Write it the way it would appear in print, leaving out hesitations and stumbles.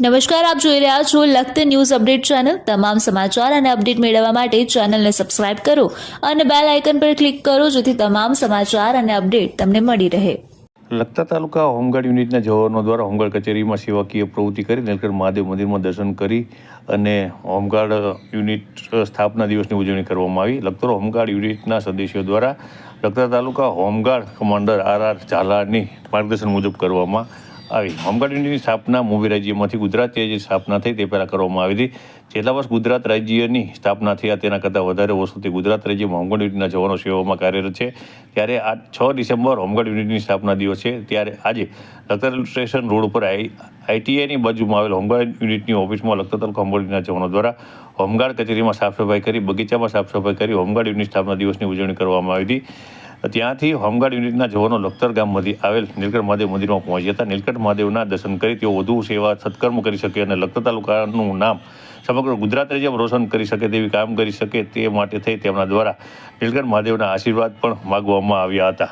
નમસ્કાર, આપ જોઈ રહ્યા છો લખત ન્યૂઝ અપડેટ ચેનલ। તમામ સમાચાર અને અપડેટ મેળવવા માટે ચેનલને સબસ્ક્રાઇબ કરો અને બેલ આઇકન પર ક્લિક કરો જેથી તમામ સમાચાર અને અપડેટ તમને મળી રહે। લખતર તાલુકા હોમગાર્ડ યુનિટના જવાનો દ્વારા હોમગાર્ડ કચેરીમાં સેવાકીય પ્રવૃત્તિ કરી નીલકંઠ મહાદેવ મંદિરમાં દર્શન કરી અને હોમગાર્ડ યુનિટ સ્થાપના દિવસની ઉજવણી કરવામાં આવી। લખતર હોમગાર્ડ યુનિટના સદસ્યો દ્વારા લખતર તાલુકા હોમગાર્ડ કમાન્ડર આર ઝાલાની માર્ગદર્શન મુજબ કરવામાં આવી। હોમગાર્ડ યુનિટની સ્થાપના મૂવી રાજ્યમાંથી ગુજરાત જે સ્થાપના થઈ તે પહેલાં કરવામાં આવી હતી। જેટલા વર્ષ ગુજરાત રાજ્યની સ્થાપના થયા તેના કરતાં વધારે વર્ષોથી ગુજરાત રાજ્યમાં હોમગાર્ડ યુનિટના જવાનો સેવામાં કાર્યરત છે। ત્યારે આ 6 ડિસેમ્બર હોમગાર્ડ યુનિટની સ્થાપના દિવસ છે। ત્યારે આજે લખતર સ્ટેશન રોડ ઉપર ITIની બાજુમાં આવેલ હોમગાર્ડ યુનિટની ઓફિસમાં લખતર તાલુકા હોમગાર્ડ યુનિટના જવાનો દ્વારા હોમગાર્ડ કચેરીમાં સાફ સફાઈ કરી, બગીચામાં સાફ સફાઈ કરી હોમગાર્ડ યુનિટ સ્થાપના દિવસની ઉજવણી કરવામાં આવી હતી। ત્યાંથી હોમગાર્ડ યુનિટના જવાનો લખતર ગામમાંથી આવેલ નીલકંઠ મહાદેવ મંદિરમાં પહોંચ્યા હતા। નીલકંઠ મહાદેવના દર્શન કરી તેઓ વધુ સેવા સત્કર્મ કરી શકે અને લખતર તાલુકાનું નામ સમગ્ર ગુજરાત રાજ્યમાં રોશન કરી શકે તેવી કામ કરી શકે તે માટે થઈ તેમના દ્વારા નીલકંઠ મહાદેવના આશીર્વાદ પણ માગવામાં આવ્યા હતા।